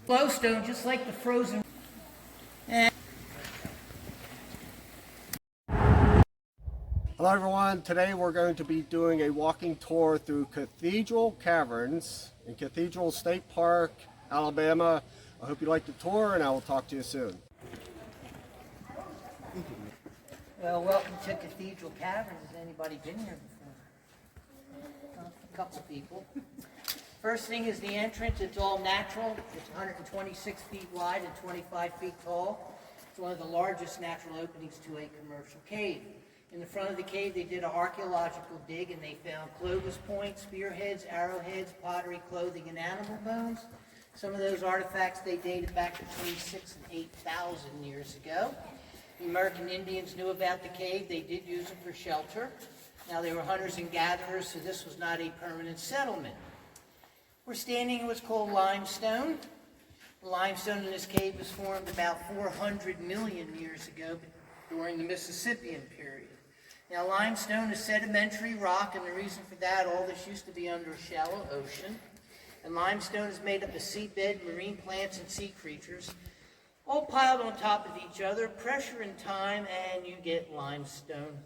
Glowstone, just like the frozen. And hello everyone, today we're going to be doing a walking tour through Cathedral Caverns in Cathedral State Park, Alabama. I hope you like the tour and I will talk to you soon. well, welcome to Cathedral Caverns. Has anybody been here before? A couple people. First thing is the entrance. It's all natural. It's 126 feet wide and 25 feet tall. It's one of the largest natural openings to a commercial cave. In the front of the cave, they did an archaeological dig and they found clovis points, spearheads, arrowheads, pottery, clothing, and animal bones. Some of those artifacts they dated back between 6,000 and 8,000 years ago. The American Indians knew about the cave. They did use it for shelter. Now, they were hunters and gatherers, so this was not a permanent settlement. We're standing in what's called limestone. The limestone in this cave was formed about 400 million years ago during the Mississippian period. Now, limestone is sedimentary rock, and the reason for that, all this used to be under a shallow ocean. And limestone is made up of seabed, marine plants, and sea creatures, all piled on top of each other, pressure and time, and you get limestone.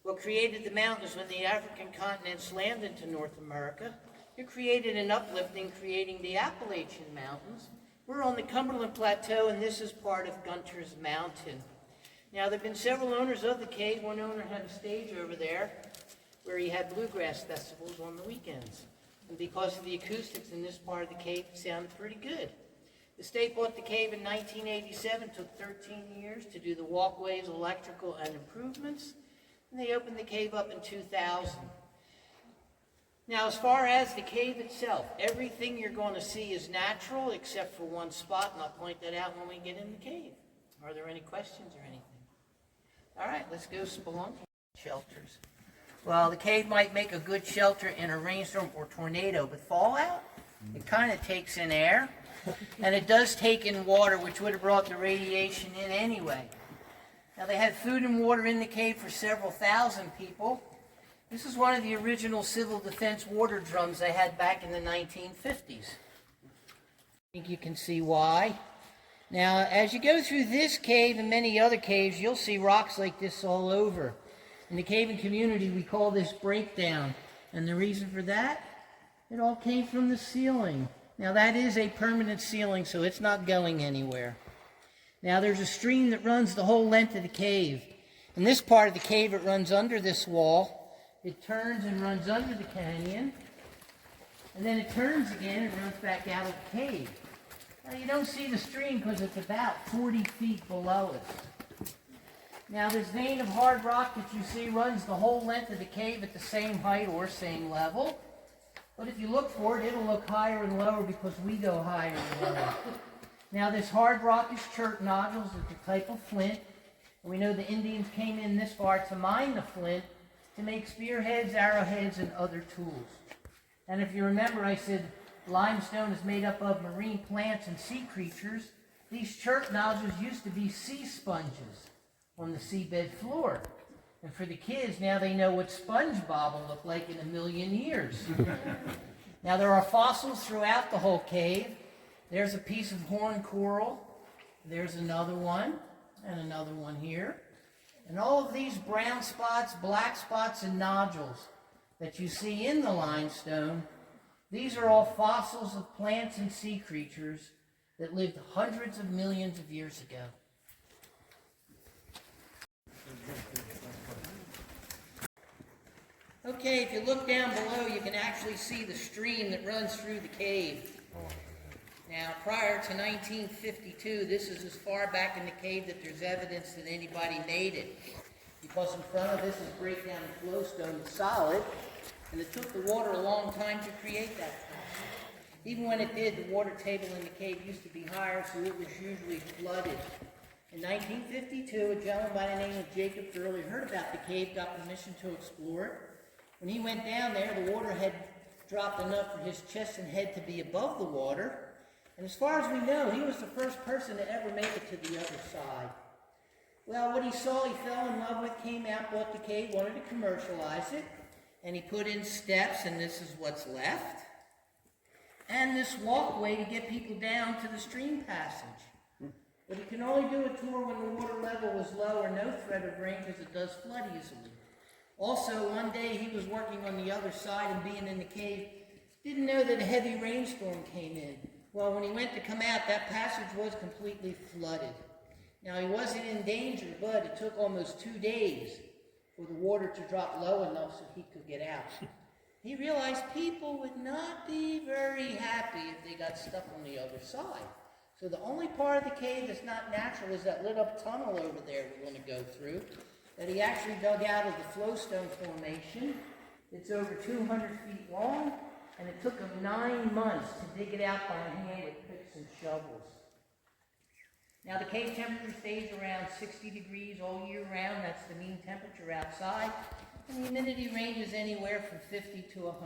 What created the mountains when the African continent slammed into North America? It created an uplifting, creating the Appalachian Mountains. We're on the Cumberland Plateau, and this is part of Gunter's Mountain. Now, there have been several owners of the cave. One owner had a stage over there where he had bluegrass festivals on the weekends. And because of the acoustics in this part of the cave, it sounded pretty good. The state bought the cave in 1987. It took 13 years to do the walkways, electrical, and improvements. And they opened the cave up in 2000. Now, as far as the cave itself, everything you're going to see is natural except for one spot, and I'll point that out when we get in the cave. Are there any questions or anything? All right, let's go spelunking shelters. Well, the cave might make a good shelter in a rainstorm or tornado, but fallout, it kind of takes in air, and it does take in water, which would have brought the radiation in anyway. Now, they had food and water in the cave for several thousand people. This is one of the original civil defense water drums they had back in the 1950s. I think you can see why. Now, as you go through this cave and many other caves, you'll see rocks like this all over. In the caving community, we call this breakdown. And the reason for that, it all came from the ceiling. Now, that is a permanent ceiling, so it's not going anywhere. Now, there's a stream that runs the whole length of the cave. In this part of the cave, it runs under this wall. It turns and runs under the canyon, and then it turns again and runs back out of the cave. Now, you don't see the stream because it's about 40 feet below us. Now, this vein of hard rock that you see runs the whole length of the cave at the same height or same level. But if you look for it, it'll look higher and lower because we go higher and lower. Now, this hard rock is chert nodules. It's a type of flint. And we know the Indians came in this far to mine the flint to make spearheads, arrowheads, and other tools. And if you remember, I said limestone is made up of marine plants and sea creatures. These chert nodules used to be sea sponges on the seabed floor. And for the kids, now they know what SpongeBob will look like in a million years. Now, there are fossils throughout the whole cave. There's a piece of horned coral. There's another one, and another one here. And all of these brown spots, black spots, and nodules that you see in the limestone, these are all fossils of plants and sea creatures that lived hundreds of millions of years ago. Okay, if you look down below, you can actually see the stream that runs through the cave. Now, prior to 1952, this is as far back in the cave that there's evidence that anybody made it. Because in front of this is breakdown of flowstone, it's solid, and it took the water a long time to create that. Even when it did, the water table in the cave used to be higher, so it was usually flooded. In 1952, a gentleman by the name of Jacob Gurley heard about the cave, got permission to explore it. When he went down there, the water had dropped enough for his chest and head to be above the water. And as far as we know, he was the first person to ever make it to the other side. Well, what he saw, he fell in love with, came out, bought the cave, wanted to commercialize it, and he put in steps, and this is what's left. and this walkway to get people down to the stream passage. But he can only do a tour when the water level was low or no threat of rain because it does flood easily. Also, one day he was working on the other side and being in the cave, didn't know that a heavy rainstorm came in. Well, when he went to come out, that passage was completely flooded. Now, he wasn't in danger, but it took almost 2 days for the water to drop low enough so he could get out. He realized people would not be very happy if they got stuck on the other side. So the only part of the cave that's not natural is that lit up tunnel over there we're going to go through, that he actually dug out of the flowstone formation. It's over 200 feet long, and it took him 9 months to dig it out by hand with picks and shovels. Now the cave temperature stays around 60 degrees all year round. That's the mean temperature outside. And the humidity ranges anywhere from 50 to 100%.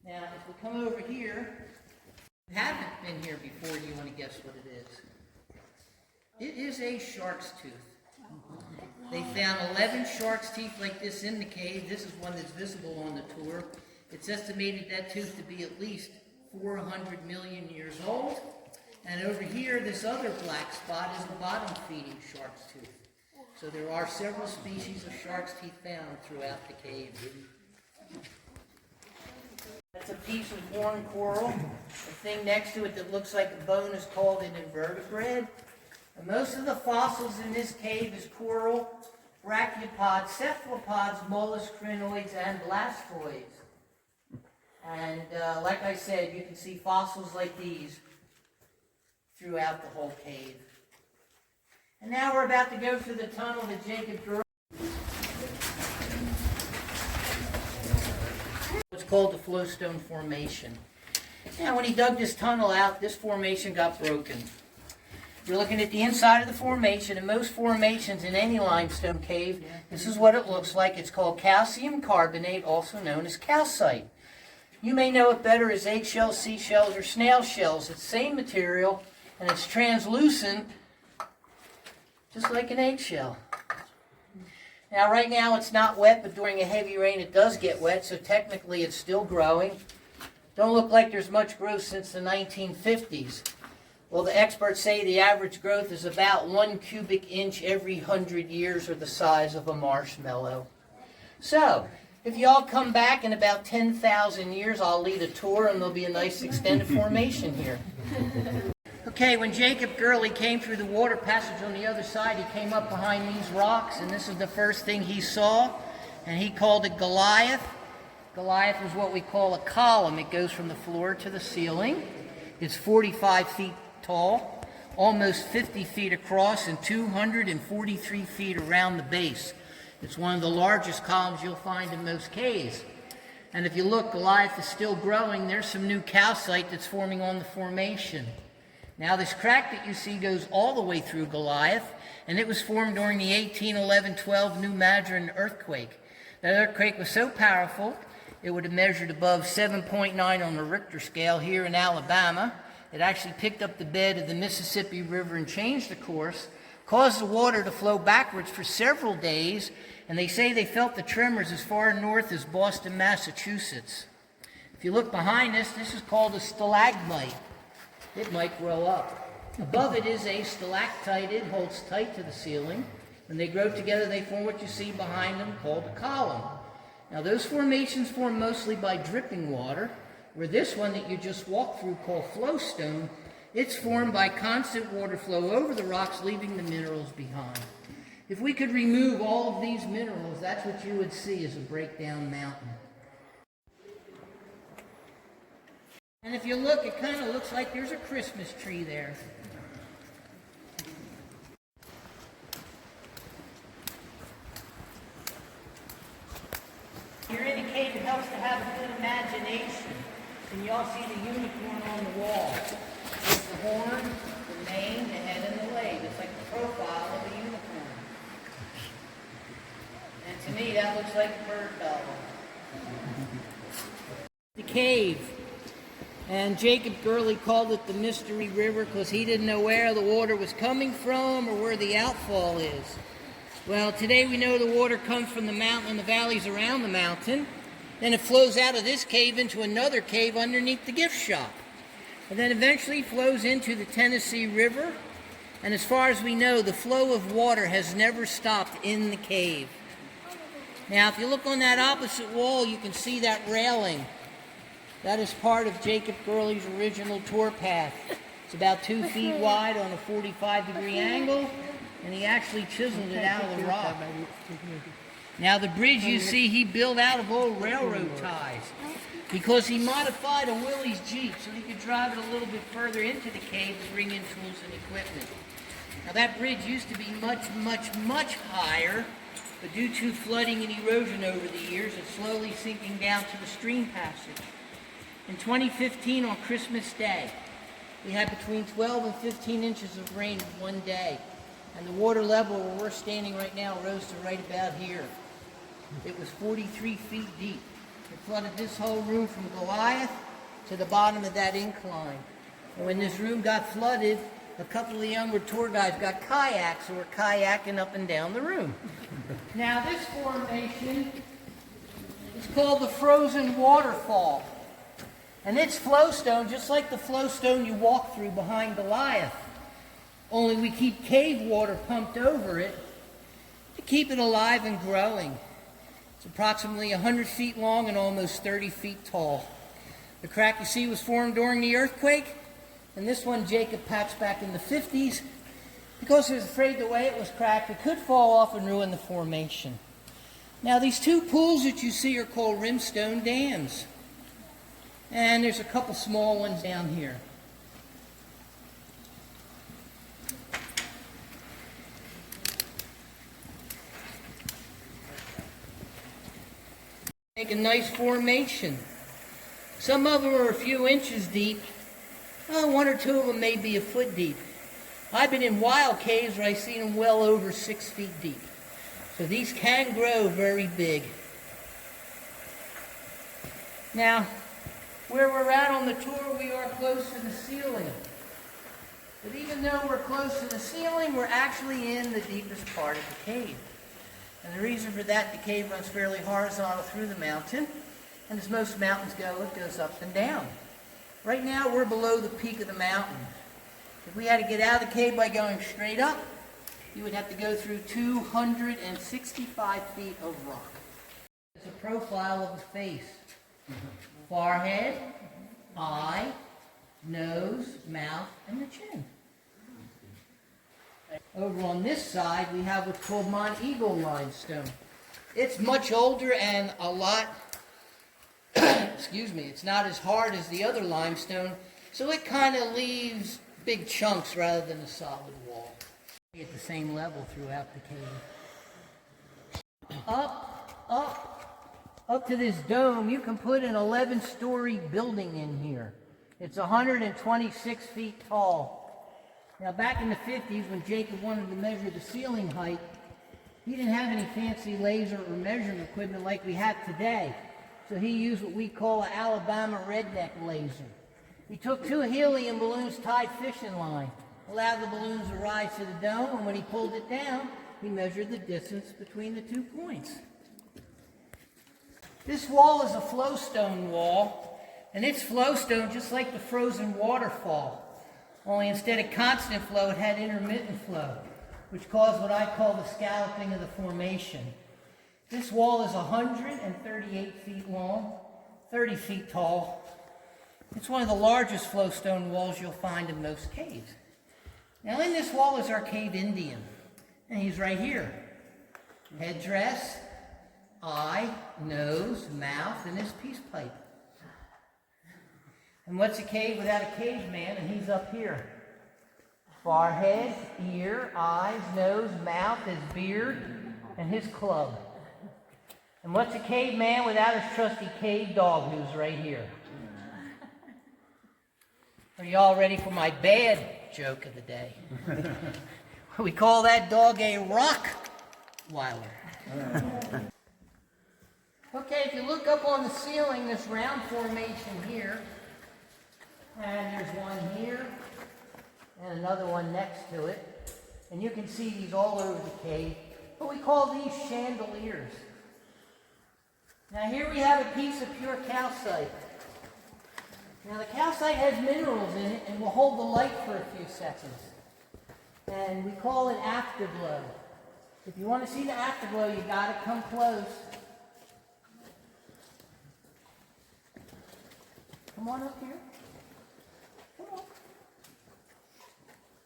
Now if we come over here, if you haven't been here before, do you want to guess what it is? It is a shark's tooth. They found 11 shark's teeth like this in the cave. This is one that's visible on the tour. It's estimated that tooth to be at least 400 million years old. And over here, this other black spot is a bottom-feeding shark's tooth. So there are several species of shark's teeth found throughout the cave. That's a piece of horn coral. The thing next to it that looks like a bone is called an invertebrate. And most of the fossils in this cave is coral, brachiopods, cephalopods, mollusks, crinoids, and blastoids. And like I said, you can see fossils like these throughout the whole cave. And now we're about to go through the tunnel that Jacob drew. It's called the Flowstone Formation. Now when he dug this tunnel out, this formation got broken. You're looking at the inside of the formation, and most formations in any limestone cave, this is what it looks like. It's called calcium carbonate, also known as calcite. You may know it better as eggshells, seashells, or snail shells. It's the same material, and it's translucent, just like an eggshell. Now, right now it's not wet, but during a heavy rain it does get wet, so technically it's still growing. Don't look like there's much growth since the 1950s. Well, the experts say the average growth is about 1 cubic inch every 100 years, or the size of a marshmallow. So, if you all come back in about 10,000 years, I'll lead a tour and there'll be a nice extended formation here. Okay, when Jacob Gurley came through the water passage on the other side, he came up behind these rocks, and this is the first thing he saw, and he called it Goliath. Goliath is what we call a column. It goes from the floor to the ceiling. It's 45 feet tall, almost 50 feet across, and 243 feet around the base. It's one of the largest columns you'll find in most caves. And if you look, Goliath is still growing. There's some new calcite that's forming on the formation. Now this crack that you see goes all the way through Goliath, and it was formed during the 1811-12 New Madron earthquake. That earthquake was so powerful, it would have measured above 7.9 on the Richter scale here in Alabama. It actually picked up the bed of the Mississippi River and changed the course, caused the water to flow backwards for several days, and they say they felt the tremors as far north as Boston, Massachusetts. If you look behind this, this is called a stalagmite. It might grow up. Above it is a stalactite. It holds tight to the ceiling. When they grow together, they form what you see behind them, called a column. Now, those formations form mostly by dripping water, where this one that you just walked through, called flowstone, it's formed by constant water flow over the rocks, leaving the minerals behind. If we could remove all of these minerals, that's what you would see as a breakdown mountain. And if you look, it kind of looks like there's a Christmas tree there. You're in a cave, it helps to have a good imagination. And you all see the unicorn on the wall. It's the horn, the mane, the head, and the leg. It's like the profile of a unicorn. And to me, that looks like a bird doll. The cave. And Jacob Gurley called it the Mystery River because he didn't know where the water was coming from or where the outfall is. Well, today we know the water comes from the mountain and the valleys around the mountain. Then it flows out of this cave into another cave underneath the gift shop. And then eventually flows into the Tennessee River. And as far as we know, the flow of water has never stopped in the cave. Now, if you look on that opposite wall, you can see that railing. That is part of Jacob Gurley's original tour path. It's about 2 feet wide on a 45-degree angle, and he actually chiseled it out of the rock. Now, the bridge you see he built out of old railroad ties because he modified a Willys Jeep so he could drive it a little bit further into the cave to bring in tools and equipment. Now, that bridge used to be much higher, but due to flooding and erosion over the years, it's slowly sinking down to the stream passage. In 2015, on Christmas Day, we had between 12 and 15 inches of rain in one day, and the water level where we're standing right now rose to right about here. It was 43 feet deep. It flooded this whole room from Goliath to the bottom of that incline. And when this room got flooded, a couple of the younger tour guides got kayaks and were kayaking up and down the room. Now this formation is called the frozen waterfall. And it's flowstone, just like the flowstone you walk through behind Goliath. Only we keep cave water pumped over it to keep it alive and growing. It's approximately 100 feet long and almost 30 feet tall. The crack you see was formed during the earthquake, and this one Jacob patched back in the 50s because he was afraid the way it was cracked, it could fall off and ruin the formation. Now these two pools that you see are called rimstone dams. And there's a couple small ones down here. Make a nice formation. Some of them are a few inches deep. Well, one or two of them may be a foot deep. I've been in wild caves where I've seen them well over 6 feet deep. So these can grow very big. Now, where we're at on the tour, we are close to the ceiling. But even though we're close to the ceiling, we're actually in the deepest part of the cave. And the reason for that, the cave runs fairly horizontal through the mountain. And as most mountains go, it goes up and down. Right now, we're below the peak of the mountain. If we had to get out of the cave by going straight up, you would have to go through 265 feet of rock. It's a profile of the face. Forehead, eye, nose, mouth, and the chin. Over on this side, we have what's called Mont Eagle limestone. It's much older and a lot, it's not as hard as the other limestone, so it kind of leaves big chunks rather than a solid wall. At the same level throughout the cave. Up to this dome, you can put an 11-story building in here. It's 126 feet tall. Now, back in the 50s, when Jacob wanted to measure the ceiling height, he didn't have any fancy laser or measuring equipment like we have today. So he used what we call an Alabama redneck laser. He took 2 helium balloons tied fishing line, allowed the balloons to rise to the dome, and when he pulled it down, he measured the distance between the 2 points. This wall is a flowstone wall, and it's flowstone just like the frozen waterfall. Only instead of constant flow, it had intermittent flow, which caused what I call the scalloping of the formation. This wall is 138 feet long, 30 feet tall. It's one of the largest flowstone walls you'll find in most caves. Now in this wall is our cave Indian, and he's right here. Headdress, eye, nose, mouth, and his peace pipe. And what's a cave without a caveman? And he's up here. Forehead, ear, eyes, nose, mouth, his beard, and his club. And what's a caveman without his trusty cave dog who's right here? Are you all ready for my bad joke of the day? We call that dog a Rottweiler. Okay, if you look up on the ceiling, this round formation here, and there's one here, and another one next to it, and you can see these all over the cave, but we call these chandeliers. Now here we have a piece of pure calcite. Now the calcite has minerals in it and will hold the light for a few seconds. And we call it afterglow. If you want to see the afterglow, you got to come close. Come on up here. Come on.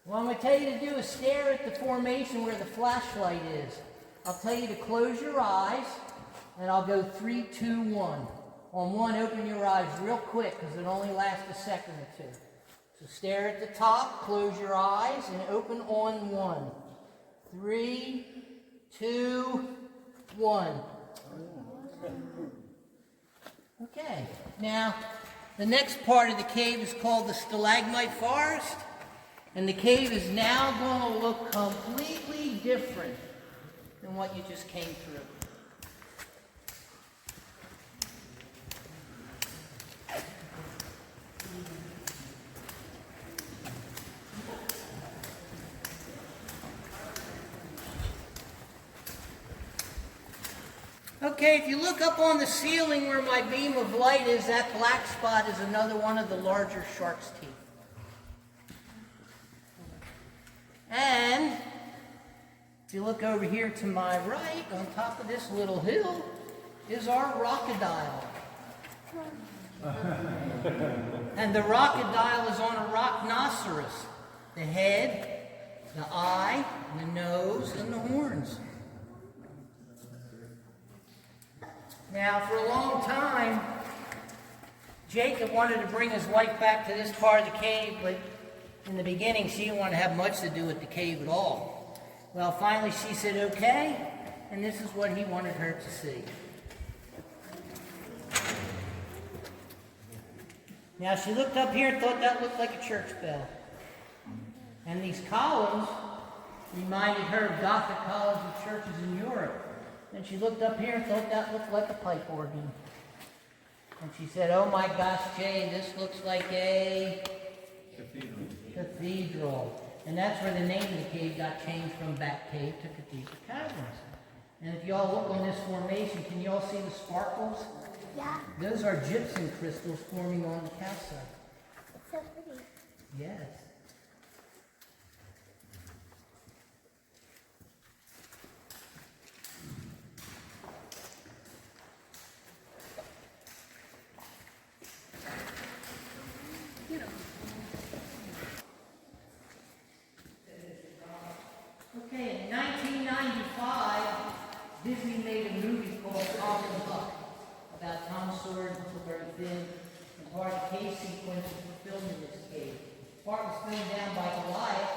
What I'm going to tell you to do is stare at the formation where the flashlight is. I'll tell you to close your eyes, and I'll go 3, 2, 1. On 1, open your eyes real quick because it only lasts a second or two. So stare at the top, close your eyes, and open on 1. 3, 2, 1. Okay, now the next part of the cave is called the stalagmite forest, and the cave is now going to look completely different than what you just came through. Okay, if you look up on the ceiling where my beam of light is, that black spot is another one of the larger shark's teeth. And if you look over here to my right, on top of this little hill, is our crocodile. And the crocodile is on a rhinoceros. The head, the eye, the nose, and the horns. Now, for a long time, Jacob wanted to bring his wife back to this part of the cave, but in the beginning, she didn't want to have much to do with the cave at all. Well, finally, she said, okay, and this is what he wanted her to see. Now, she looked up here and thought that looked like a church bell. And these columns reminded her of Gothic columns of churches in Europe. And she looked up here and thought that looked like a pipe organ. And she said, oh my gosh, Jay, this looks like a cathedral. And that's where the name of the cave got changed from Bat Cave to Cathedral Caverns. And if y'all look on this formation, can y'all see the sparkles? Yeah. Those are gypsum crystals forming on the calcite. It's so pretty. Yes. Okay, in 1995, Disney made a movie called Tom and Huck about Tom Sawyer and Huckleberry Finn, and part of the cave sequences were filmed in this cave. Part was filmed down by Goliath,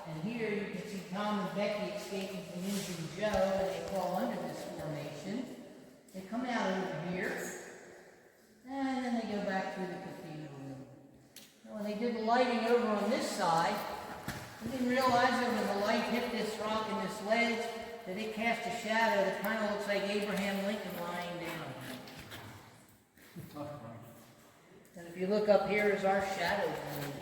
and here you can see Tom and Becky escaping from Injun Joe, and they crawl under this formation. They come out over here, and then they go back through the cathedral room. Now, when they did the lighting over on this side, I didn't realize that when the light hit this rock and this ledge, that it cast a shadow that kind of looks like Abraham Lincoln lying down. And if you look up here is our shadow plane.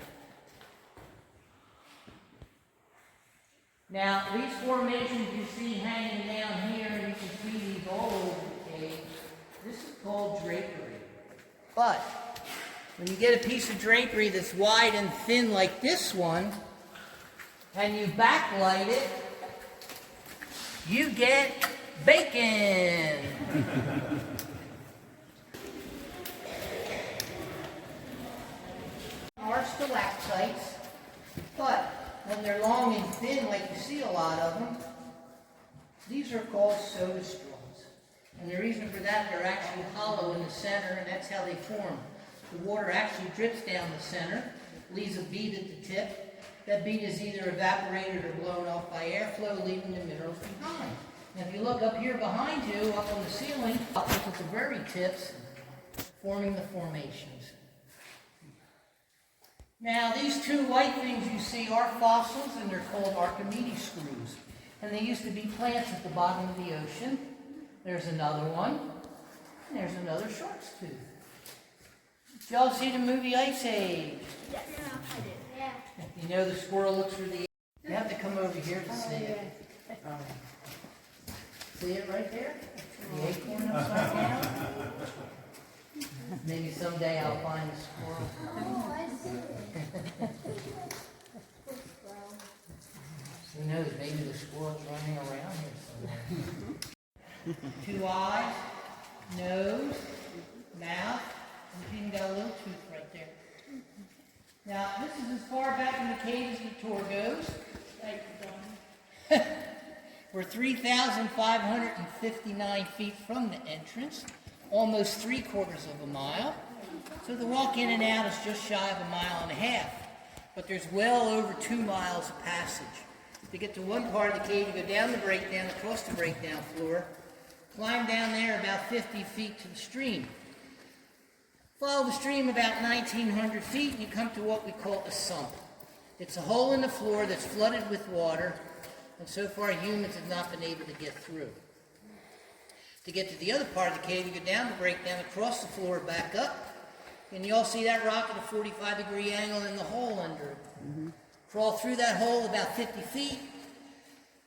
Now, these formations you see hanging down here, and you can see these all over the cave, this is called drapery. But when you get a piece of drapery that's wide and thin like this one, and you backlight it, you get bacon. Are stalactites, but when they're long and thin, like you see a lot of them, these are called soda straws. And the reason for that, they're actually hollow in the center, and that's how they form. The water actually drips down the center, leaves a bead at the tip. That bead is either evaporated or blown off by airflow, leaving the minerals behind. Now, if you look up here behind you, up on the ceiling, up at the very tips, forming the formations. Now, these two white things you see are fossils, and they're called Archimedes screws. And they used to be plants at the bottom of the ocean. There's another one, and there's another shark's tooth. Did y'all see the movie Ice Age? Yes. Yeah, I did. Yeah. You know the squirrel looks for the... You have to come over here to see it. See it right there? The acorn upside down? Maybe someday I'll find a squirrel. Oh, I see it. Who knows, maybe the squirrel's running around here somewhere. 2 eyes, nose, mouth, and even got a little tooth right there. Now, this is as far back in the cave as the tour goes. We're 3,559 feet from the entrance, almost 3/4 of a mile. So the walk in and out is just shy of 1.5 miles. But there's well over 2 miles of passage. To get to one part of the cave, you go down the breakdown, across the breakdown floor, climb down there about 50 feet to the stream. Follow the stream about 1,900 feet, and you come to what we call a sump. It's a hole in the floor that's flooded with water, and so far humans have not been able to get through. To get to the other part of the cave, you go down the breakdown, across the floor, back up, and you all see that rock at a 45-degree angle and the hole under it. Crawl through that hole about 50 feet,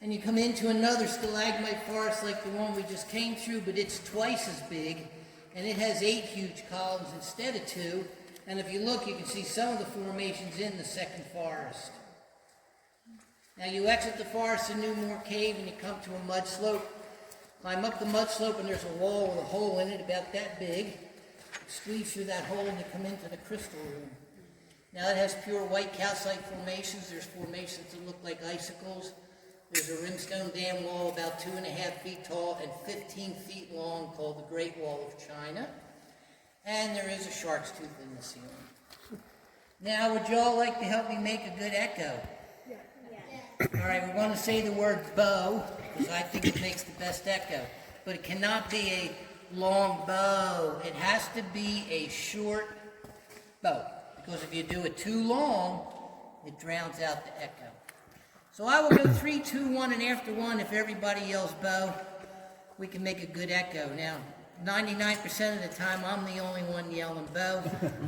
and you come into another stalagmite forest like the one we just came through, but it's twice as big, and it has 8 huge columns instead of 2, and if you look, you can see some of the formations in the second forest. Now you exit the forest in Newmore Cave, and you come to a mud slope. Climb up the mud slope, and there's a wall with a hole in it about that big. Squeeze through that hole, and you come into the crystal room. Now it has pure white calcite formations. There's formations that look like icicles. There's a rimstone dam wall about 2.5 feet tall and 15 feet long called the Great Wall of China. And there is a shark's tooth in the ceiling. Now, would you all like to help me make a good echo? All right, we're going to say the word bow, because I think it makes the best echo. But it cannot be a long bow. It has to be a short bow. Because if you do it too long, it drowns out the echo. So I will go 3, 2, 1, and after 1, if everybody yells bow, we can make a good echo. Now, 99% of the time, I'm the only one yelling bow.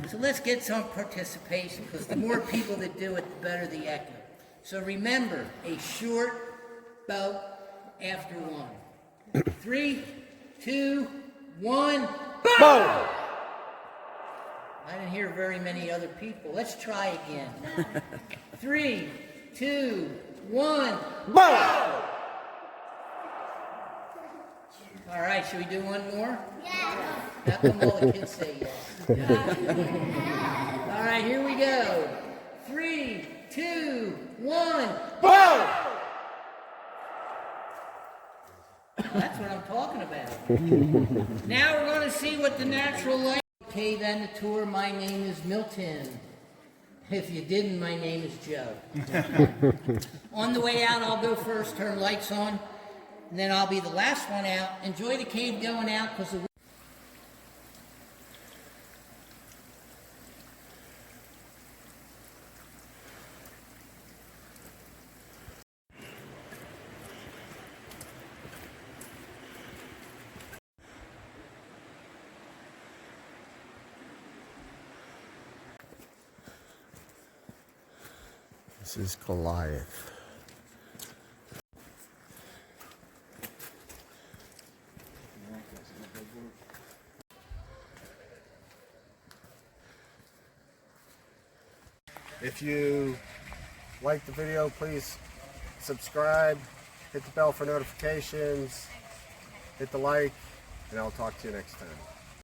So let's get some participation, because the more people that do it, the better the echo. So remember, a short bow after 1. 3, 2, 1, bow! I didn't hear very many other people. Let's try again. 3, 2, 1, bow! All right, should we do one more? Yeah. How come all the kids say yes? All right, here we go. 3, 2, 1, bow! That's what I'm talking about. Now we're going to see what the natural light. Cave and the tour. My name is Milton. If you didn't, my name is Joe. On the way out, I'll go first, turn lights on, and then I'll be the last one out. Enjoy the cave going out, because the This is Goliath. If you like the video, please subscribe, hit the bell for notifications, hit the like, and I'll talk to you next time.